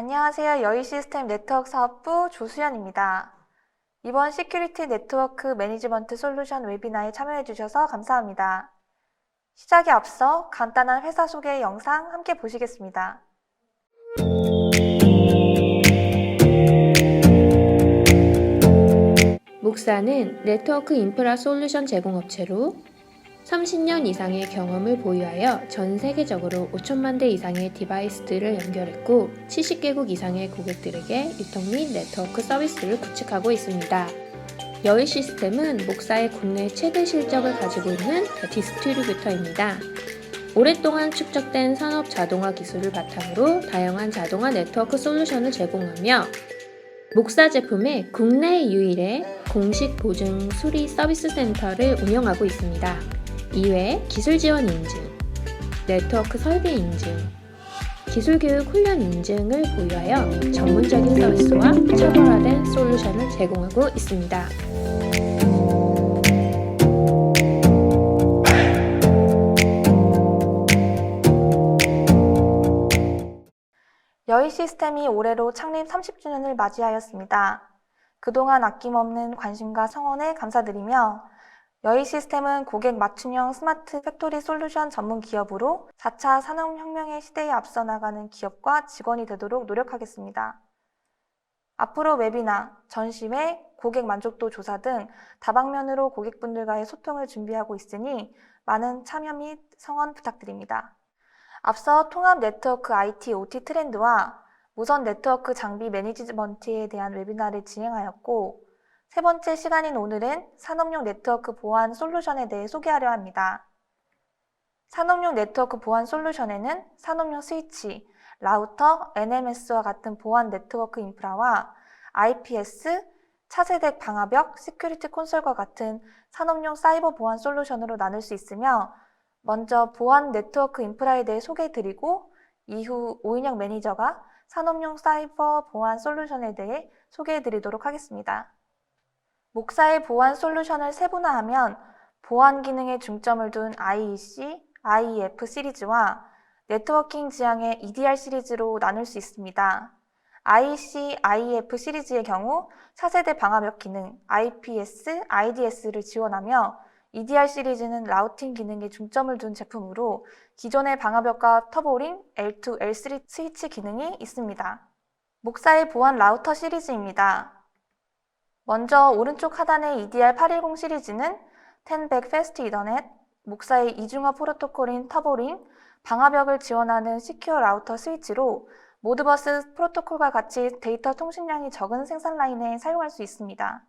안녕하세요. 여의시스템 네트워크 사업부 조수연입니다. 이번 시큐리티 네트워크 매니지먼트 솔루션 웨비나에 참여해 주셔서 감사합니다. 시작에 앞서 간단한 회사 소개 영상 함께 보시겠습니다. 목사는 네트워크 인프라 솔루션 제공업체로 30년 이상의 경험을 보유하여 전 세계적으로 5천만 대 이상의 디바이스들을 연결했고 70개국 이상의 고객들에게 유통 및 네트워크 서비스를 구축하고 있습니다. 여의 시스템은 목사의 국내 최대 실적을 가지고 있는 디스트리뷰터입니다. 오랫동안 축적된 산업 자동화 기술을 바탕으로 다양한 자동화 네트워크 솔루션을 제공하며 목사 제품의 국내 유일의 공식 보증 수리 서비스 센터를 운영하고 있습니다. 이외 기술 지원 인증, 네트워크 설계 인증, 기술 교육 훈련 인증을 보유하여 전문적인 서비스와 차별화된 솔루션을 제공하고 있습니다. 여의시스템이 올해로 창립 30주년을 맞이하였습니다. 그동안 아낌없는 관심과 성원에 감사드리며 여의시스템은 고객 맞춤형 스마트 팩토리 솔루션 전문 기업으로 4차 산업혁명의 시대에 앞서 나가는 기업과 직원이 되도록 노력하겠습니다. 앞으로 웨비나, 전시회, 고객 만족도 조사 등 다방면으로 고객분들과의 소통을 준비하고 있으니 많은 참여 및 성원 부탁드립니다. 앞서 통합 네트워크 IT, OT 트렌드와 무선 네트워크 장비 매니지먼트에 대한 웨비나를 진행하였고 세 번째 시간인 오늘은 산업용 네트워크 보안 솔루션에 대해 소개하려 합니다. 산업용 네트워크 보안 솔루션에는 산업용 스위치, 라우터, NMS와 같은 보안 네트워크 인프라와 IPS, 차세대 방화벽, 시큐리티 콘솔과 같은 산업용 사이버 보안 솔루션으로 나눌 수 있으며 먼저 보안 네트워크 인프라에 대해 소개해드리고 이후 오인영 매니저가 산업용 사이버 보안 솔루션에 대해 소개해드리도록 하겠습니다. 목사의 보안 솔루션을 세분화하면 보안 기능에 중점을 둔 IEC, IEF 시리즈와 네트워킹 지향의 EDR 시리즈로 나눌 수 있습니다. IEC, IEF 시리즈의 경우 차세대 방화벽 기능, IPS, IDS를 지원하며 EDR 시리즈는 라우팅 기능에 중점을 둔 제품으로 기존의 방화벽과 터보링, L2, L3 스위치 기능이 있습니다. 목사의 보안 라우터 시리즈입니다. 먼저 오른쪽 하단의 EDR810 시리즈는 10백 패스트 이더넷, 목사의 이중화 프로토콜인 터보링, 방화벽을 지원하는 시큐어 라우터 스위치로 모드버스 프로토콜과 같이 데이터 통신량이 적은 생산 라인에 사용할 수 있습니다.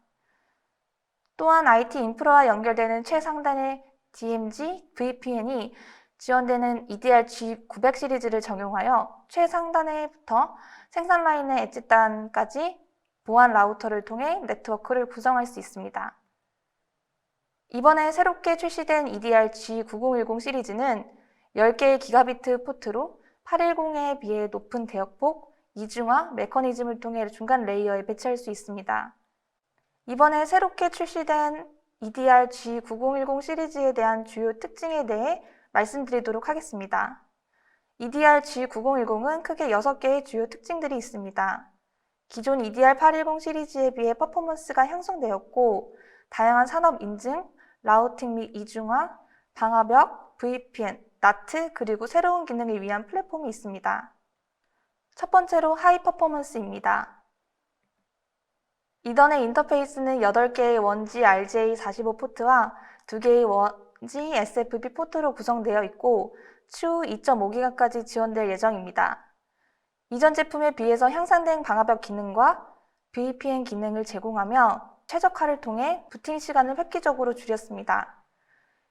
또한 IT 인프라와 연결되는 최상단의 DMZ, VPN이 지원되는 EDR G900 시리즈를 적용하여 최상단에부터 생산 라인의 엣지단까지 보안 라우터를 통해 네트워크를 구성할 수 있습니다. 이번에 새롭게 출시된 EDR G9010 시리즈는 10개의 기가비트 포트로 810에 비해 높은 대역폭, 이중화 메커니즘을 통해 중간 레이어에 배치할 수 있습니다. 이번에 새롭게 출시된 EDR G9010 시리즈에 대한 주요 특징에 대해 말씀드리도록 하겠습니다. EDR G9010은 크게 6개의 주요 특징들이 있습니다. 기존 EDR810 시리즈에 비해 퍼포먼스가 향상되었고 다양한 산업 인증, 라우팅 및 이중화, 방화벽, VPN, NAT 그리고 새로운 기능을 위한 플랫폼이 있습니다. 첫 번째로 하이 퍼포먼스입니다. 이더넷 인터페이스는 8개의 원지 RJ45 포트와 2개의 원지 SFP 포트로 구성되어 있고 추후 2.5기가까지 지원될 예정입니다. 이전 제품에 비해서 향상된 방화벽 기능과 VPN 기능을 제공하며 최적화를 통해 부팅 시간을 획기적으로 줄였습니다.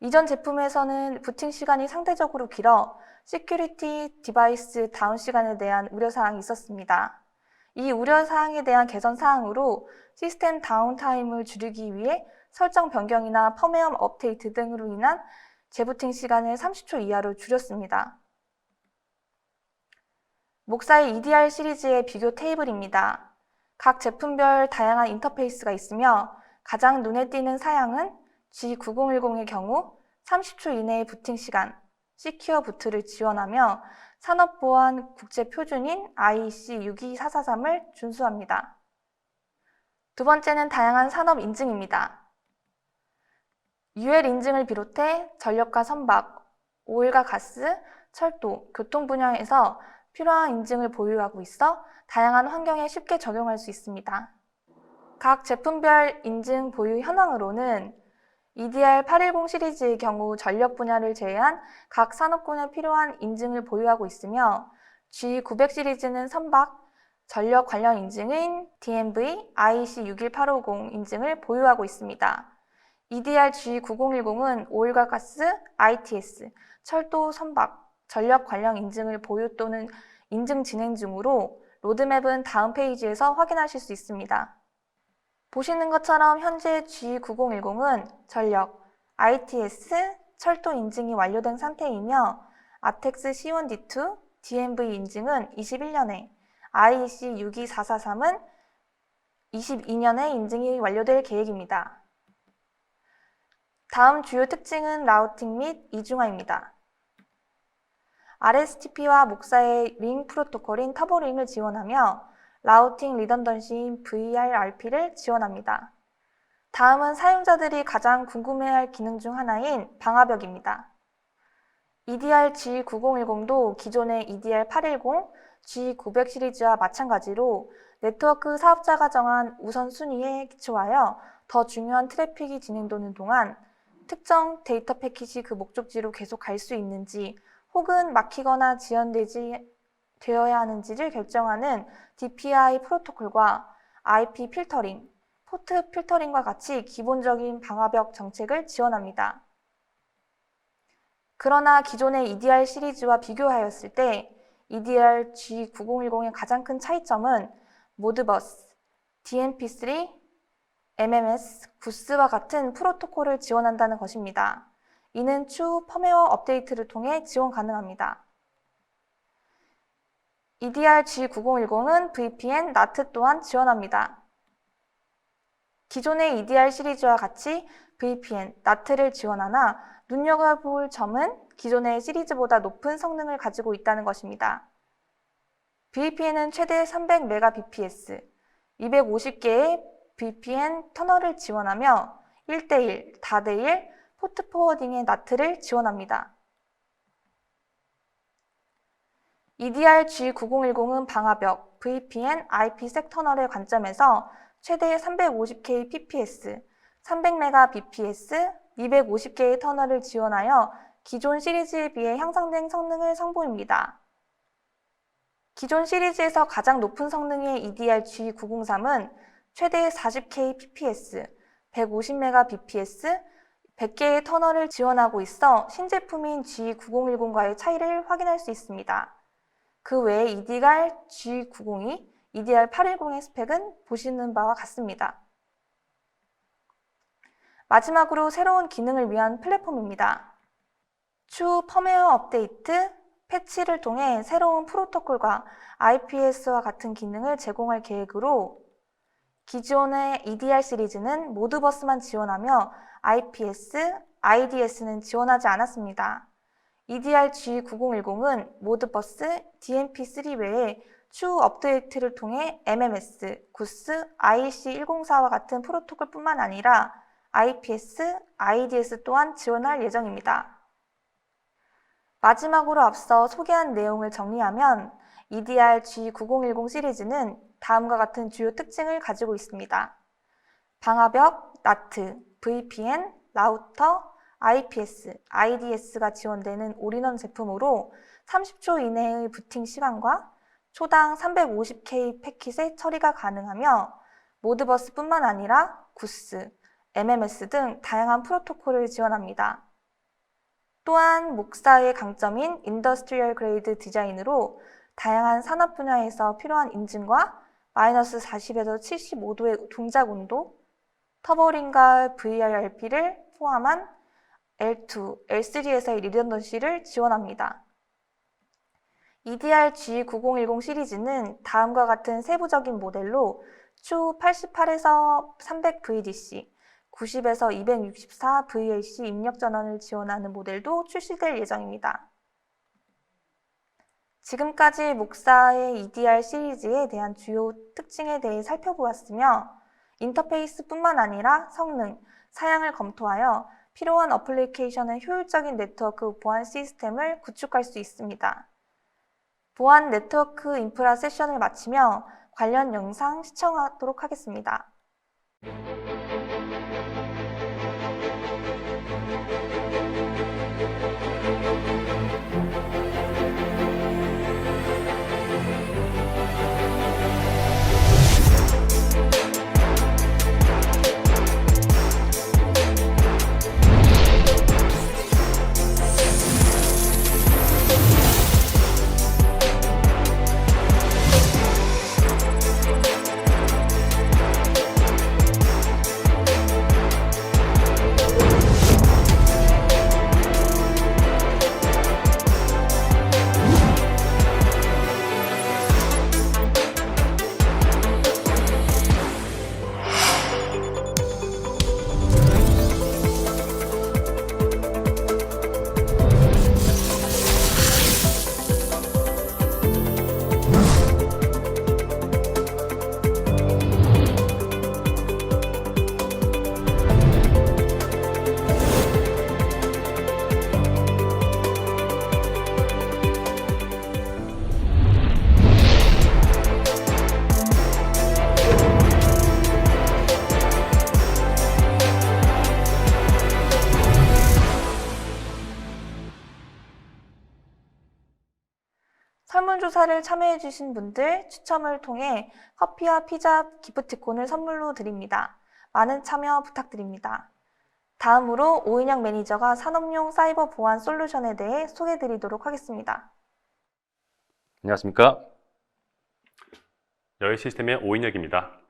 이전 제품에서는 부팅 시간이 상대적으로 길어 시큐리티 디바이스 다운 시간에 대한 우려사항이 있었습니다. 이 우려사항에 대한 개선사항으로 시스템 다운타임을 줄이기 위해 설정 변경이나 펌웨어 업데이트 등으로 인한 재부팅 시간을 30초 이하로 줄였습니다. 목사의 EDR 시리즈의 비교 테이블입니다. 각 제품별 다양한 인터페이스가 있으며 가장 눈에 띄는 사양은 G9010의 경우 30초 이내의 부팅 시간, 시큐어 부트를 지원하며 산업보안 국제표준인 IEC 62443을 준수합니다. 두 번째는 다양한 산업 인증입니다. UL 인증을 비롯해 전력과 선박, 오일과 가스, 철도, 교통 분야에서 필요한 인증을 보유하고 있어 다양한 환경에 쉽게 적용할 수 있습니다. 각 제품별 인증 보유 현황으로는 EDR 810 시리즈의 경우 전력 분야를 제외한 각 산업군에 필요한 인증을 보유하고 있으며 G900 시리즈는 선박, 전력 관련 인증인 DMV IEC 61850 인증을 보유하고 있습니다. EDR G9010은 오일과 가스, ITS, 철도, 선박, 전력 관련 인증을 보유 또는 인증 진행 중으로 로드맵은 다음 페이지에서 확인하실 수 있습니다. 보시는 것처럼 현재 G9010은 전력, ITS, 철도 인증이 완료된 상태이며 아텍스 C1D2, DMV 인증은 21년에, IEC 62443은 22년에 인증이 완료될 계획입니다. 다음 주요 특징은 라우팅 및 이중화입니다. RSTP와 목사의 링 프로토콜인 터보링을 지원하며 라우팅 리던던시인 VRRP를 지원합니다. 다음은 사용자들이 가장 궁금해할 기능 중 하나인 방화벽입니다. EDR G9010도 기존의 EDR 810, G900 시리즈와 마찬가지로 네트워크 사업자가 정한 우선순위에 기초하여 더 중요한 트래픽이 진행되는 동안 특정 데이터 패킷이 그 목적지로 계속 갈 수 있는지 혹은 막히거나 되어야 하는지를 결정하는 DPI 프로토콜과 IP 필터링, 포트 필터링과 같이 기본적인 방화벽 정책을 지원합니다. 그러나 기존의 EDR 시리즈와 비교하였을 때 EDR G9010의 가장 큰 차이점은 모드버스, DMP3, MMS, 구스와 같은 프로토콜을 지원한다는 것입니다. 이는 추후 펌웨어 업데이트를 통해 지원 가능합니다. EDR G9010은 VPN, NAT 또한 지원합니다. 기존의 EDR 시리즈와 같이 VPN, NAT를 지원하나 눈여겨볼 점은 기존의 시리즈보다 높은 성능을 가지고 있다는 것입니다. VPN은 최대 300Mbps, 250개의 VPN 터널을 지원하며 1대1, 다대1, 포트 포워딩의 NAT를 지원합니다. EDR G9010은 방화벽, VPN, IPsec 터널의 관점에서 최대 350K PPS, 300Mbps, 250개의 터널을 지원하여 기존 시리즈에 비해 향상된 성능을 선보입니다. 기존 시리즈에서 가장 높은 성능의 EDR G903은 최대 40K PPS, 150Mbps, 100개의 터널을 지원하고 있어 신제품인 G9010과의 차이를 확인할 수 있습니다. 그 외에 EDR G902, EDR 810의 스펙은 보시는 바와 같습니다. 마지막으로 새로운 기능을 위한 플랫폼입니다. 추후 펌웨어 업데이트, 패치를 통해 새로운 프로토콜과 IPS와 같은 기능을 제공할 계획으로 기존의 EDR 시리즈는 모드버스만 지원하며 IPS, IDS는 지원하지 않았습니다. EDR G9010은 모드버스, DMP3 외에 추후 업데이트를 통해 MMS, 구스, IEC104와 같은 프로토콜뿐만 아니라 IPS, IDS 또한 지원할 예정입니다. 마지막으로 앞서 소개한 내용을 정리하면 EDR G9010 시리즈는 다음과 같은 주요 특징을 가지고 있습니다. 방화벽, NAT, VPN, 라우터, IPS, IDS가 지원되는 올인원 제품으로 30초 이내의 부팅 시간과 초당 350K 패킷의 처리가 가능하며 모드버스뿐만 아니라 구스, MMS 등 다양한 프로토콜을 지원합니다. 또한 목사의 강점인 인더스트리얼 그레이드 디자인으로 다양한 산업 분야에서 필요한 인증과 마이너스 40에서 75도의 동작 온도, 터보링과 VRRP를 포함한 L2, L3에서의 리던던시를 지원합니다. EDR G9010 시리즈는 다음과 같은 세부적인 모델로 추후 88에서 300VDC, 90에서 264 VLC 입력 전원을 지원하는 모델도 출시될 예정입니다. 지금까지 목사의 EDR 시리즈에 대한 주요 특징에 대해 살펴보았으며 인터페이스뿐만 아니라 성능, 사양을 검토하여 필요한 어플리케이션의 효율적인 네트워크 보안 시스템을 구축할 수 있습니다. 보안 네트워크 인프라 세션을 마치며 관련 영상 시청하도록 하겠습니다. 설문조사를 참여해주신 분들 추첨을 통해 커피와 피자 기프티콘을 선물로 드립니다. 많은 참여 부탁드립니다. 다음으로 오인영 매니저가 산업용 사이버 보안 솔루션에 대해 소개해드리도록 하겠습니다. 안녕하십니까. 여의시스템의 오인혁입니다.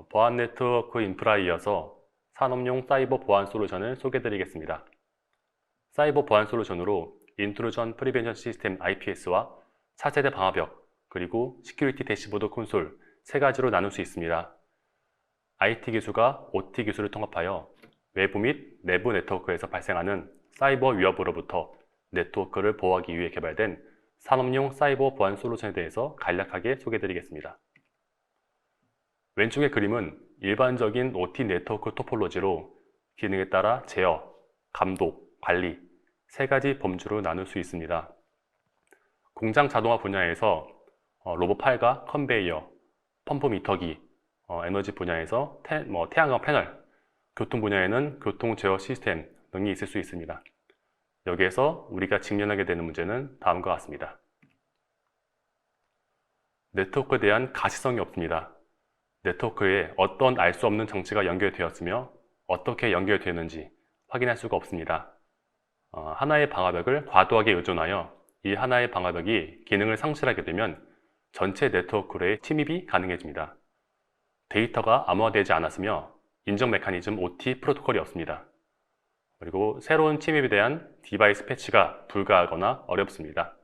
보안 네트워크 인프라에 이어서 산업용 사이버 보안 솔루션을 소개해드리겠습니다. 사이버 보안 솔루션으로 인트루전 프리벤션 시스템 IPS와 4세대 방화벽, 그리고 시큐리티 대시보드 콘솔 세 가지로 나눌 수 있습니다. IT 기술과 OT 기술을 통합하여 외부 및 내부 네트워크에서 발생하는 사이버 위협으로부터 네트워크를 보호하기 위해 개발된 산업용 사이버 보안 솔루션에 대해서 간략하게 소개해드리겠습니다. 왼쪽의 그림은 일반적인 OT 네트워크 토폴로지로 기능에 따라 제어, 감독, 관리 세 가지 범주로 나눌 수 있습니다. 공장 자동화 분야에서 로봇 팔과 컨베이어, 펌프 미터기, 에너지 분야에서 태양광 패널, 교통 분야에는 교통 제어 시스템 등이 있을 수 있습니다. 여기에서 우리가 직면하게 되는 문제는 다음과 같습니다. 네트워크에 대한 가시성이 없습니다. 네트워크에 어떤 알 수 없는 장치가 연결되었으며 어떻게 연결되었는지 확인할 수가 없습니다. 하나의 방화벽을 과도하게 의존하여 이 하나의 방화벽이 기능을 상실하게 되면 전체 네트워크로의 침입이 가능해집니다. 데이터가 암호화되지 않았으며 인정 메커니즘 OT 프로토콜이 없습니다. 그리고 새로운 침입에 대한 디바이스 패치가 불가하거나 어렵습니다.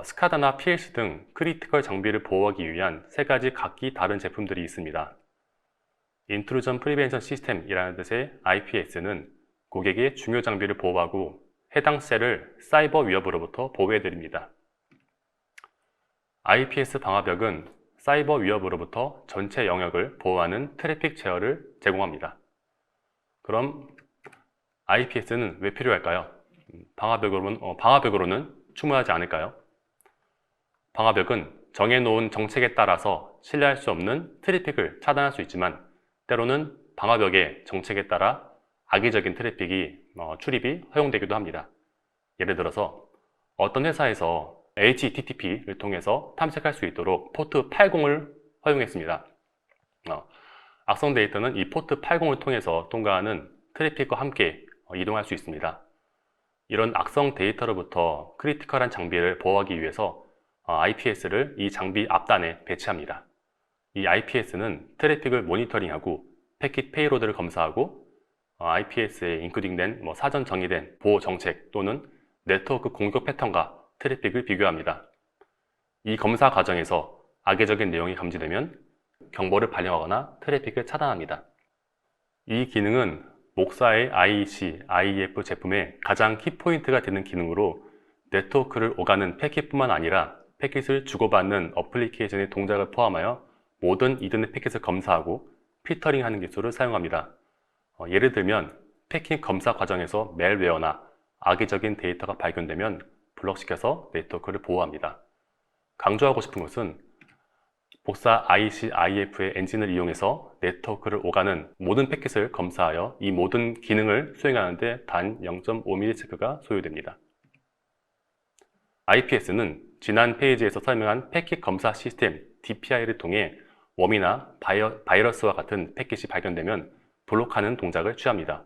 스카다나 PLC 등 크리티컬 장비를 보호하기 위한 세 가지 각기 다른 제품들이 있습니다. 인트루전 프리벤션 시스템이라는 뜻의 IPS는 고객의 중요 장비를 보호하고 해당 셀을 사이버 위협으로부터 보호해드립니다. IPS 방화벽은 사이버 위협으로부터 전체 영역을 보호하는 트래픽 제어를 제공합니다. 그럼 IPS는 왜 필요할까요? 방화벽으로는 충분하지 않을까요? 방화벽은 정해놓은 정책에 따라서 신뢰할 수 없는 트래픽을 차단할 수 있지만 때로는 방화벽의 정책에 따라 악의적인 트래픽이 출입이 허용되기도 합니다. 예를 들어서 어떤 회사에서 HTTP를 통해서 탐색할 수 있도록 포트 80을 허용했습니다. 악성 데이터는 이 포트 80을 통해서 통과하는 트래픽과 함께 이동할 수 있습니다. 이런 악성 데이터로부터 크리티컬한 장비를 보호하기 위해서 IPS를 이 장비 앞단에 배치합니다. 이 IPS는 트래픽을 모니터링하고 패킷 페이로드를 검사하고 IPS에 인크딩된 사전 정의된 보호 정책 또는 네트워크 공격 패턴과 트래픽을 비교합니다. 이 검사 과정에서 악의적인 내용이 감지되면 경보를 발령하거나 트래픽을 차단합니다. 이 기능은 목사의 IEC, IEF 제품의 가장 키포인트가 되는 기능으로 네트워크를 오가는 패킷뿐만 아니라 패킷을 주고받는 어플리케이션의 동작을 포함하여 모든 이더넷 패킷을 검사하고 필터링하는 기술을 사용합니다. 예를 들면 패킷 검사 과정에서 멜웨어나 악의적인 데이터가 발견되면 블럭시켜서 네트워크를 보호합니다. 강조하고 싶은 것은 복사 ICIF의 엔진을 이용해서 네트워크를 오가는 모든 패킷을 검사하여 이 모든 기능을 수행하는 데 단 0.5ms가 소요됩니다. IPS는 지난 페이지에서 설명한 패킷 검사 시스템 DPI를 통해 웜이나 바이러스와 같은 패킷이 발견되면 블록하는 동작을 취합니다.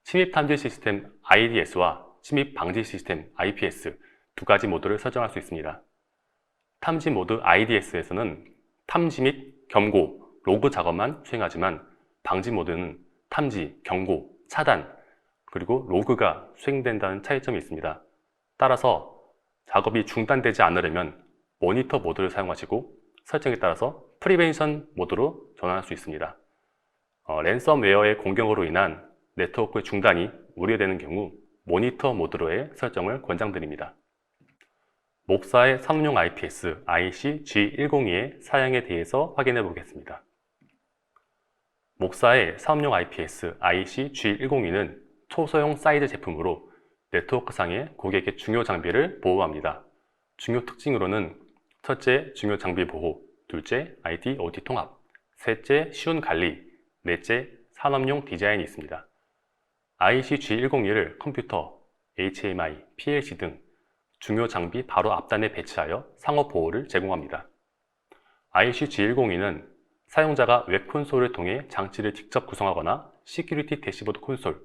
침입 탐지 시스템 IDS와 침입 방지 시스템 IPS 두 가지 모드를 설정할 수 있습니다. 탐지 모드 IDS에서는 탐지 및 경고, 로그 작업만 수행하지만 방지 모드는 탐지, 경고, 차단, 그리고 로그가 수행된다는 차이점이 있습니다. 따라서 작업이 중단되지 않으려면 모니터 모드를 사용하시고 설정에 따라서 프리벤션 모드로 전환할 수 있습니다. 랜섬웨어의 공격으로 인한 네트워크 중단이 우려되는 경우 모니터 모드로의 설정을 권장드립니다. 목사의 산업용 IPS IC-G102의 사양에 대해서 확인해 보겠습니다. 목사의 산업용 IPS IC-G102는 초소형 사이즈 제품으로 네트워크상의 고객의 중요 장비를 보호합니다. 중요 특징으로는 첫째, 중요 장비 보호, 둘째, IT, OT 통합, 셋째, 쉬운 관리, 넷째, 산업용 디자인이 있습니다. IC-G102를 컴퓨터, HMI, PLC 등 중요 장비 바로 앞단에 배치하여 상호 보호를 제공합니다. IC-G102는 사용자가 웹 콘솔을 통해 장치를 직접 구성하거나 시큐리티 대시보드 콘솔,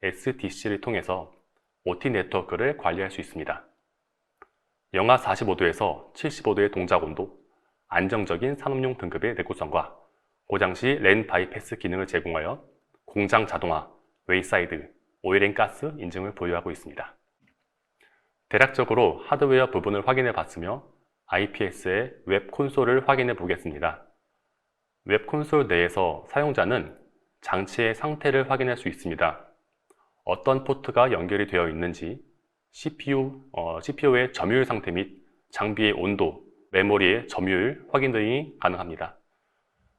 SDC를 통해서 OT 네트워크를 관리할 수 있습니다. 영하 45도에서 75도의 동작 온도, 안정적인 산업용 등급의 내구성과 고장시 랜 바이패스 기능을 제공하여 공장 자동화, 웨이사이드, 오일앤가스 인증을 보유하고 있습니다. 대략적으로 하드웨어 부분을 확인해 봤으며 IPS의 웹 콘솔을 확인해 보겠습니다. 웹 콘솔 내에서 사용자는 장치의 상태를 확인할 수 있습니다. 어떤 포트가 연결이 되어 있는지, CPU의 점유율 상태 및 장비의 온도, 메모리의 점유율 확인 등이 가능합니다.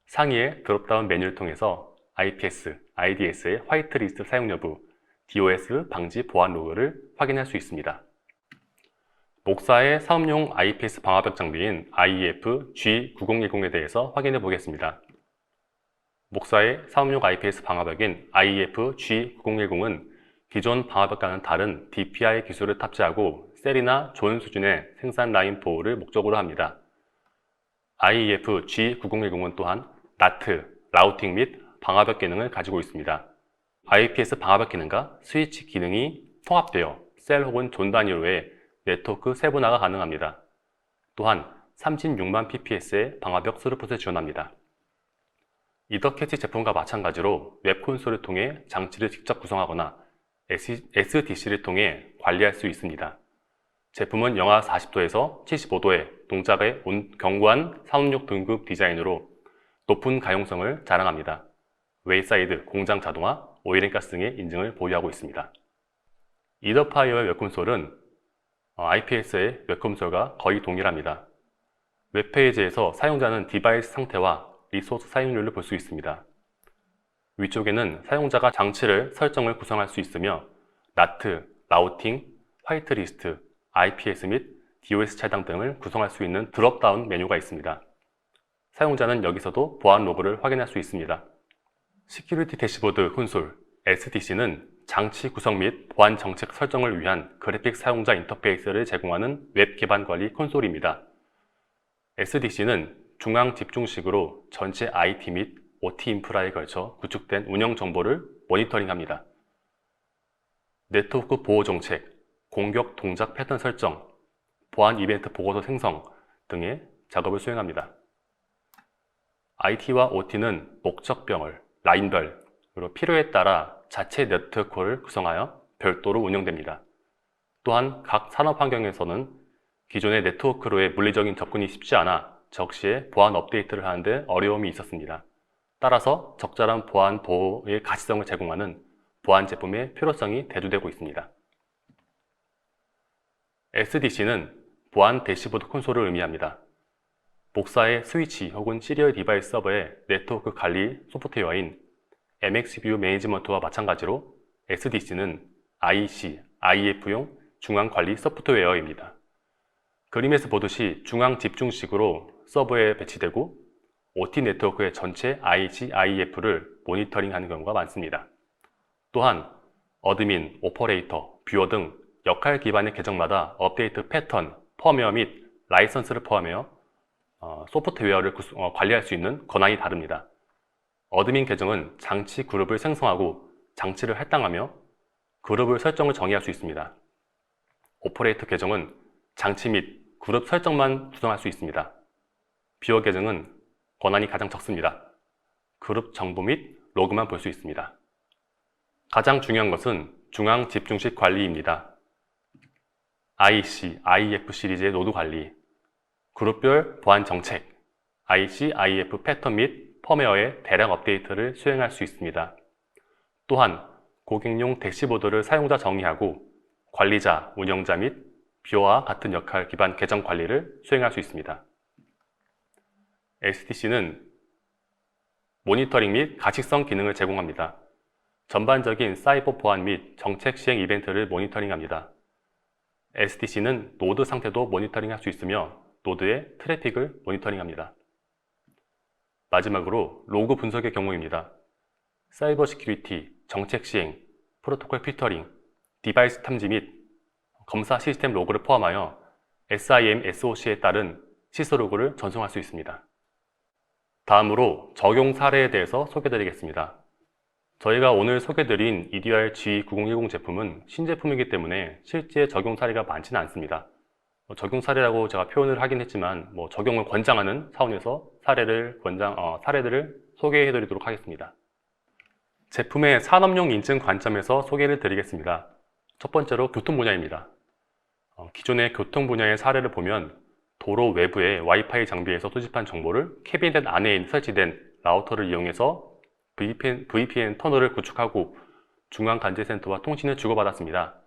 상위의 드롭다운 메뉴를 통해서 IPS, IDS의 화이트리스트 사용 여부, DOS 방지 보안 로그를 확인할 수 있습니다. 목사의 사업용 IPS 방화벽 장비인 IEF G9010에 대해서 확인해 보겠습니다. 목사의 사업용 IPS 방화벽인 IEF G9010은 기존 방화벽과는 다른 DPI 기술을 탑재하고 셀이나 존 수준의 생산 라인 보호를 목적으로 합니다. IEF G9010은 또한 NAT, 라우팅 및 방화벽 기능을 가지고 있습니다. IPS 방화벽 기능과 스위치 기능이 통합되어 셀 혹은 존 단위로의 네트워크 세분화가 가능합니다. 또한 36만 pps의 방화벽 스루풋을 지원합니다. 이더캐치 제품과 마찬가지로 웹 콘솔을 통해 장치를 직접 구성하거나 SDC를 통해 관리할 수 있습니다. 제품은 영하 40도에서 75도의 동작의 견고한 산업용 등급 디자인으로 높은 가용성을 자랑합니다. 웨이사이드, 공장 자동화, 오일앤가스 등의 인증을 보유하고 있습니다. 이더파이어의 웹콘솔은 IPS의 웹콘솔과 거의 동일합니다. 웹페이지에서 사용자는 디바이스 상태와 리소스 사용률을 볼 수 있습니다. 위쪽에는 사용자가 장치를 설정을 구성할 수 있으며 NAT, 라우팅, 화이트리스트, IPS 및 DOS 차단 등을 구성할 수 있는 드롭다운 메뉴가 있습니다. 사용자는 여기서도 보안 로그를 확인할 수 있습니다. 시큐리티 대시보드 콘솔 SDC는 장치 구성 및 보안 정책 설정을 위한 그래픽 사용자 인터페이스를 제공하는 웹 기반 관리 콘솔입니다. SDC는 중앙 집중식으로 전체 IT 및 OT 인프라에 걸쳐 구축된 운영 정보를 모니터링합니다. 네트워크 보호 정책, 공격 동작 패턴 설정, 보안 이벤트 보고서 생성 등의 작업을 수행합니다. IT와 OT는 목적병을, 라인별, 그리고 필요에 따라 자체 네트워크를 구성하여 별도로 운영됩니다. 또한 각 산업 환경에서는 기존의 네트워크로의 물리적인 접근이 쉽지 않아 적시에 보안 업데이트를 하는데 어려움이 있었습니다. 따라서 적절한 보안 보호의 가시성을 제공하는 보안 제품의 필요성이 대두되고 있습니다. SDC는 보안 대시보드 콘솔을 의미합니다. 복사의 스위치 혹은 시리얼 디바이스 서버의 네트워크 관리 소프트웨어인 MXView 매니지먼트와 마찬가지로 SDC는 IEC, IEF용 중앙 관리 소프트웨어입니다. 그림에서 보듯이 중앙 집중식으로 서버에 배치되고 OT 네트워크의 전체 IEC, IEF를 모니터링하는 경우가 많습니다. 또한 어드민, 오퍼레이터, 뷰어 등 역할 기반의 계정마다 업데이트 패턴, 펌웨어 및 라이선스를 포함하여 소프트웨어를 관리할 수 있는 권한이 다릅니다. 어드민 계정은 장치 그룹을 생성하고 장치를 할당하며 그룹을 설정을 정의할 수 있습니다. 오퍼레이터 계정은 장치 및 그룹 설정만 구성할 수 있습니다. 뷰어 계정은 권한이 가장 적습니다. 그룹 정보 및 로그만 볼 수 있습니다. 가장 중요한 것은 중앙 집중식 관리입니다. IEC, IEF 시리즈의 노드 관리, 그룹별 보안 정책, IEC, IEF 패턴 및 펌웨어의 대량 업데이트를 수행할 수 있습니다. 또한 고객용 대시보드를 사용자 정의하고 관리자, 운영자 및 뷰어와 같은 역할 기반 계정 관리를 수행할 수 있습니다. SDC는 모니터링 및 가식성 기능을 제공합니다. 전반적인 사이버 보안 및 정책 시행 이벤트를 모니터링합니다. SDC는 노드 상태도 모니터링할 수 있으며 노드의 트래픽을 모니터링합니다. 마지막으로 로그 분석의 경우입니다. 사이버 시큐리티, 정책 시행, 프로토콜 필터링, 디바이스 탐지 및 검사 시스템 로그를 포함하여 SIM, SOC에 따른 시스 로그를 전송할 수 있습니다. 다음으로 적용 사례에 대해서 소개드리겠습니다. 저희가 오늘 소개드린 EDR G9010 제품은 신제품이기 때문에 실제 적용 사례가 많지는 않습니다. 적용 사례라고 제가 표현을 하긴 했지만 적용을 권장하는 차원에서 사례들을 소개해 드리도록 하겠습니다. 제품의 산업용 인증 관점에서 소개를 드리겠습니다. 첫 번째로 교통 분야입니다. 기존의 교통 분야의 사례를 보면 도로 외부의 와이파이 장비에서 수집한 정보를 캐비넷 안에 설치된 라우터를 이용해서 VPN 터널을 구축하고 중앙 관제센터와 통신을 주고받았습니다.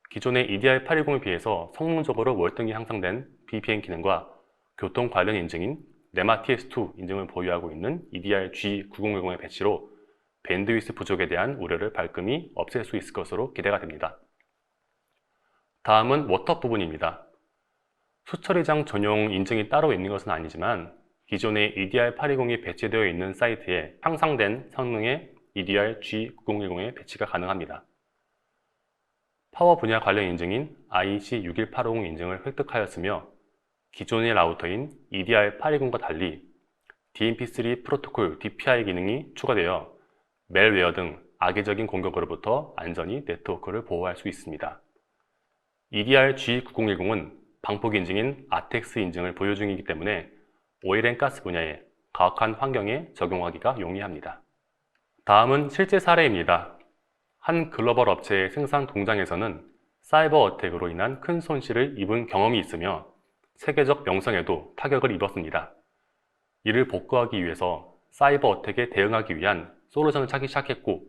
기존의 EDR810에 비해서 성능적으로 월등히 향상된 VPN 기능과 교통 관련 인증인 네마 TS2 인증을 보유하고 있는 EDR G9010의 배치로 밴드위스 부족에 대한 우려를 발끔히 없앨 수 있을 것으로 기대가 됩니다. 다음은 워터 부분입니다. 수처리장 전용 인증이 따로 있는 것은 아니지만 기존의 EDR820이 배치되어 있는 사이트에 향상된 성능의 EDR G9010의 배치가 가능합니다. 파워 분야 관련 인증인 IEC61850 인증을 획득하였으며 기존의 라우터인 EDR820과 달리 DMP3 프로토콜 DPI 기능이 추가되어 멜웨어 등 악의적인 공격으로부터 안전히 네트워크를 보호할 수 있습니다. EDR G9010은 방폭 인증인 아텍스 인증을 보유 중이기 때문에 오일앤가스 분야의 가혹한 환경에 적용하기가 용이합니다. 다음은 실제 사례입니다. 한 글로벌 업체의 생산 공장에서는 사이버 어택으로 인한 큰 손실을 입은 경험이 있으며 세계적 명성에도 타격을 입었습니다. 이를 복구하기 위해서 사이버 어택에 대응하기 위한 솔루션을 찾기 시작했고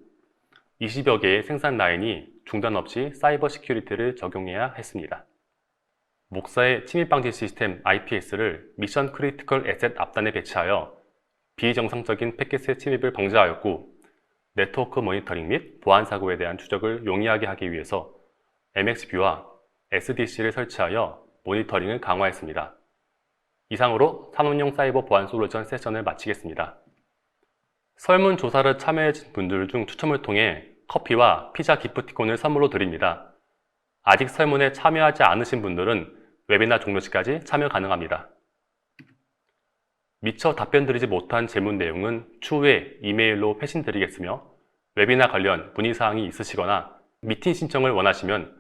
20여 개의 생산 라인이 중단 없이 사이버 시큐리티를 적용해야 했습니다. 목사의 침입 방지 시스템 IPS를 미션 크리티컬 에셋 앞단에 배치하여 비정상적인 패킷의 침입을 방지하였고 네트워크 모니터링 및 보안 사고에 대한 추적을 용이하게 하기 위해서 MXViews SDC를 설치하여 모니터링을 강화했습니다. 이상으로 산업용 사이버 보안 솔루션 세션을 마치겠습니다. 설문조사를 참여해주신 분들 중 추첨을 통해 커피와 피자 기프티콘을 선물로 드립니다. 아직 설문에 참여하지 않으신 분들은 웨비나 종료 시까지 참여 가능합니다. 미처 답변드리지 못한 질문 내용은 추후에 이메일로 회신드리겠으며 웨비나 관련 문의사항이 있으시거나 미팅 신청을 원하시면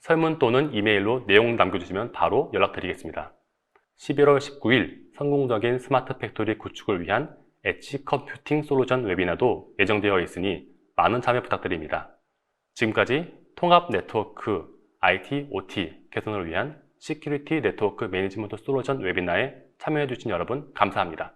설문 또는 이메일로 내용 남겨주시면 바로 연락드리겠습니다. 11월 19일 성공적인 스마트 팩토리 구축을 위한 엣지 컴퓨팅 솔루션 웨비나도 예정되어 있으니 많은 참여 부탁드립니다. 지금까지 통합 네트워크 IT, OT 개선을 위한 시큐리티 네트워크 매니지먼트 솔루션 웨비나에 참여해주신 여러분 감사합니다.